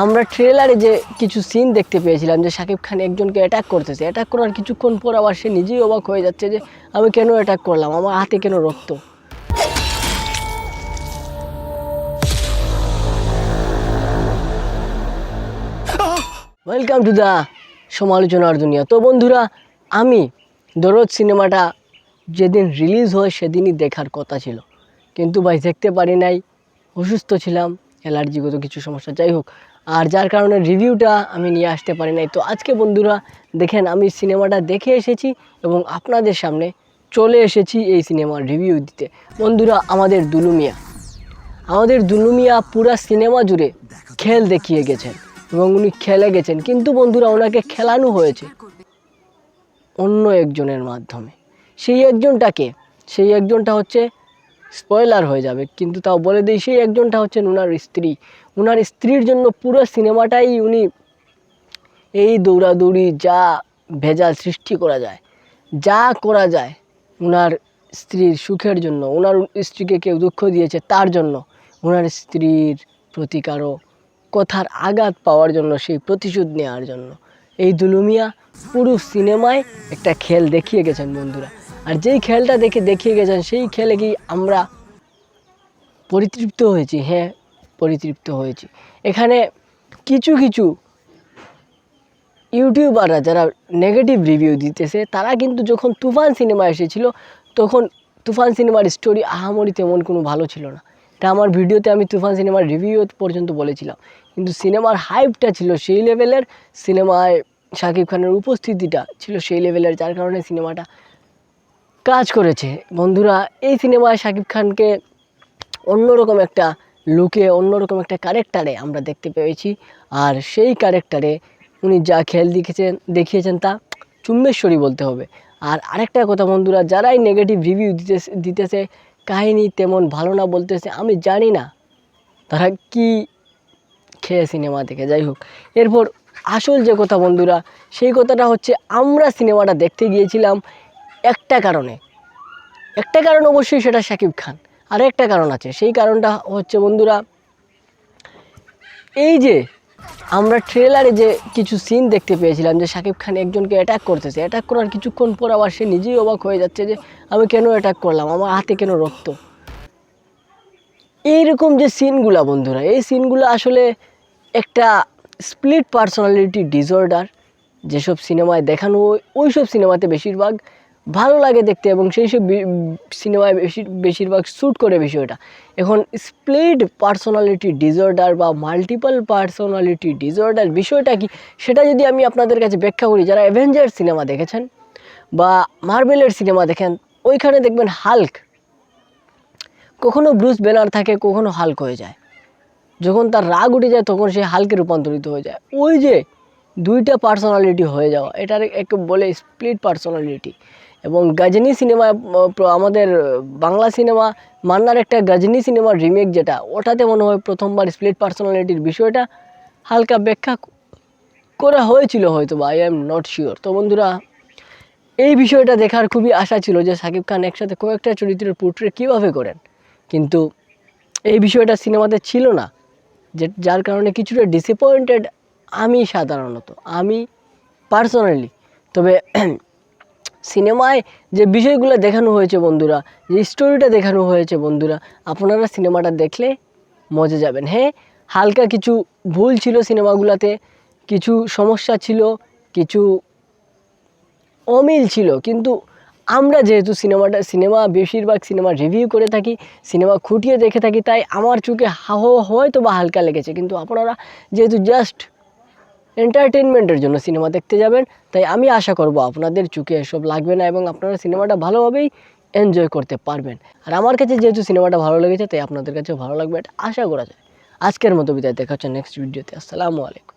আমরা ট্রেলারে যে কিছু সিন দেখতে পেয়েছিলাম যে শাকিব খান একজনকে অ্যাটাক করতেছে, অ্যাটাক করার কিছুক্ষণ পর আবার সে নিজেই অবাক হয়ে যাচ্ছে যে আমি কেন অ্যাটাক করলাম, আমার হাতে কেন রক্ত। ওয়েলকাম টু দ্য সমালোচনার দুনিয়া। তো বন্ধুরা, আমি দরদ সিনেমাটা যেদিন রিলিজ হয় সেদিনই দেখার কথা ছিল, কিন্তু ভাই দেখতে পারি নাই, অসুস্থ ছিলাম, অ্যালার্জিগত কিছু সমস্যা, যাই হোক, আর যার কারণে রিভিউটা আমি নিয়ে আসতে পারি নাই। তো আজকে বন্ধুরা দেখেন, আমি সিনেমাটা দেখে এসেছি এবং আপনাদের সামনে চলে এসেছি এই সিনেমার রিভিউ দিতে। বন্ধুরা, আমাদের দুলু মিয়া পুরা সিনেমা জুড়ে খেল দেখিয়ে গেছেন এবং উনি খেলে গেছেন, কিন্তু বন্ধুরা ওনাকে খেলানো হয়েছে অন্য একজনের মাধ্যমে। সেই একজনটা হচ্ছে, স্পয়লার হয়ে যাবে কিন্তু তাও বলে দিই, সেই একজনটা হচ্ছেন ওনার স্ত্রীর জন্য পুরো সিনেমাটাই উনি এই দৌড়াদৌড়ি, যা ভেজাল সৃষ্টি করা যায় ওনার স্ত্রীর সুখের জন্য, ওনার স্ত্রীকে কেউ দুঃখ দিয়েছে তার জন্য, ওনার স্ত্রীর প্রতি কারো কথার আঘাত পাওয়ার জন্য, সেই প্রতিশোধ নেওয়ার জন্য এই দুলু মিয়া পুরো সিনেমায় একটা খেল দেখিয়ে গেছেন বন্ধুরা। আর যেই খেলটা দেখিয়ে গেছেন সেই খেলে কি আমরা পরিতৃপ্ত হয়েছি। হ্যাঁ, পরিতৃপ্ত হয়েছি। এখানে কিছু ইউটিউবাররা যারা নেগেটিভ রিভিউ দিতেছে, তারা কিন্তু যখন তুফান সিনেমা এসেছিল তখন তুফান সিনেমার স্টোরি আহামরি তেমন কোনো ভালো ছিল না। এটা আমার ভিডিওতে আমি তুফান সিনেমার রিভিউ পর্যন্ত বলেছিলাম, কিন্তু সিনেমার হাইপটা ছিল সেই লেভেলের, সিনেমায় শাকিব খানের উপস্থিতিটা ছিল সেই লেভেলের, যার কারণে সিনেমাটা কাজ করেছে। বন্ধুরা, এই সিনেমায় শাকিব খানকে অন্যরকম একটা লুকে, অন্যরকম একটা ক্যারেক্টারে আমরা দেখতে পেয়েছি। আর সেই ক্যারেক্টারে উনি যা খেল দেখিয়েছেন তা চুম্বেশ্বরী বলতে হবে। আর আরেকটা কথা বন্ধুরা, যারাই নেগেটিভ রিভিউ দিতেছে, কাহিনী তেমন ভালো না বলতেছে, আমি জানি না তারা কি খেয়ে সিনেমা দেখে। যাই হোক, এরপর আসল যে কথা বন্ধুরা, সেই কথাটা হচ্ছে, আমরা সিনেমাটা দেখতে গিয়েছিলাম একটা কারণ অবশ্যই সেটা শাকিব খান। আর একটা কারণ আছে, সেই কারণটা হচ্ছে বন্ধুরা, এই যে আমরা ট্রেলারে যে কিছু সিন দেখতে পেয়েছিলাম যে শাকিব খান একজনকে অ্যাটাক করতেছে, অ্যাটাক করার কিছুক্ষণ পর আবার সে নিজেই অবাক হয়ে যাচ্ছে যে আমি কেন অ্যাটাক করলাম, আমার হাতে কেন রক্ত। এইরকম যে সিনগুলা বন্ধুরা, এই সিনগুলো আসলে একটা স্প্লিট পার্সোনালিটি ডিসঅর্ডার যেসব সিনেমায় দেখানো হয়, ওই সব সিনেমাতে বেশিরভাগ ভালো লাগে দেখতে এবং সেই সব সিনেমায় বেশিরভাগ শ্যুট করে বিষয়টা। এখন স্প্লিট পার্সোনালিটি ডিসঅর্ডার বা মাল্টিপল পার্সোনালিটি ডিসঅর্ডার বিষয়টা কি, সেটা যদি আমি আপনাদের কাছে ব্যাখ্যা করি, যারা অ্যাভেঞ্জার সিনেমা দেখেছেন বা মার্বেলের সিনেমা দেখেন, ওইখানে দেখবেন হাল্ক কখনো ব্রুস ব্যানার থাকে, কখনো হাল্ক হয়ে যায়। যখন তার রাগ উঠে যায় তখন সে হাল্কে রূপান্তরিত হয়ে যায়। ওই যে দুইটা পার্সোনালিটি হয়ে যাওয়া, এটার একটু বলে স্প্লিট পার্সোনালিটি। এবং গজনী সিনেমা, আমাদের বাংলা সিনেমা মান্নার একটা গজনী সিনেমার রিমেক যেটা, ওটাতে মনে হয় প্রথমবার স্প্লিট পার্সোনালিটির বিষয়টা হালকা ব্যাখ্যা করা হয়েছিল হয়তো, বা আই এম নট শিওর। তো বন্ধুরা, এই বিষয়টা দেখার খুবই আশা ছিল যে শাকিব খান একসাথে কয়েকটা চরিত্রের পোর্ট্রে কীভাবে করেন, কিন্তু এই বিষয়টা সিনেমাতে ছিল না, যার কারণে কিছুটা ডিসঅ্যাপয়েন্টেড আমি পার্সোনালি। তবে সিনেমায় যে বিষয়গুলো দেখানো হয়েছে বন্ধুরা, যে স্টোরিটা দেখানো হয়েছে বন্ধুরা, আপনারা সিনেমাটা দেখলে মজে যাবেন। হ্যাঁ, হালকা কিছু ভুল ছিল সিনেমাগুলোতে, কিছু সমস্যা ছিল, কিছু অমিল ছিল, কিন্তু আমরা যেহেতু বেশিরভাগ সিনেমা রিভিউ করে থাকি, সিনেমা খুঁটিয়ে দেখে থাকি, তাই আমার চোখে হয়তো বা হালকা লেগেছে। কিন্তু আপনারা যেহেতু জাস্ট এন্টারটেনমেন্টের জন্য সিনেমা দেখতে যাবেন, তাই আমি আশা করব আপনাদের চোখে এসব লাগবে না এবং আপনারা সিনেমাটা ভালোভাবেই এনজয় করতে পারবেন। আর আমার কাছে যেহেতু সিনেমাটা ভালো লেগেছে, তাই আপনাদের কাছেও ভালো লাগবে, এটা আশা করা যায়। আজকের মতো বিদায়, দেখা হচ্ছে নেক্সট ভিডিওতে। আসসালামু আলাইকুম।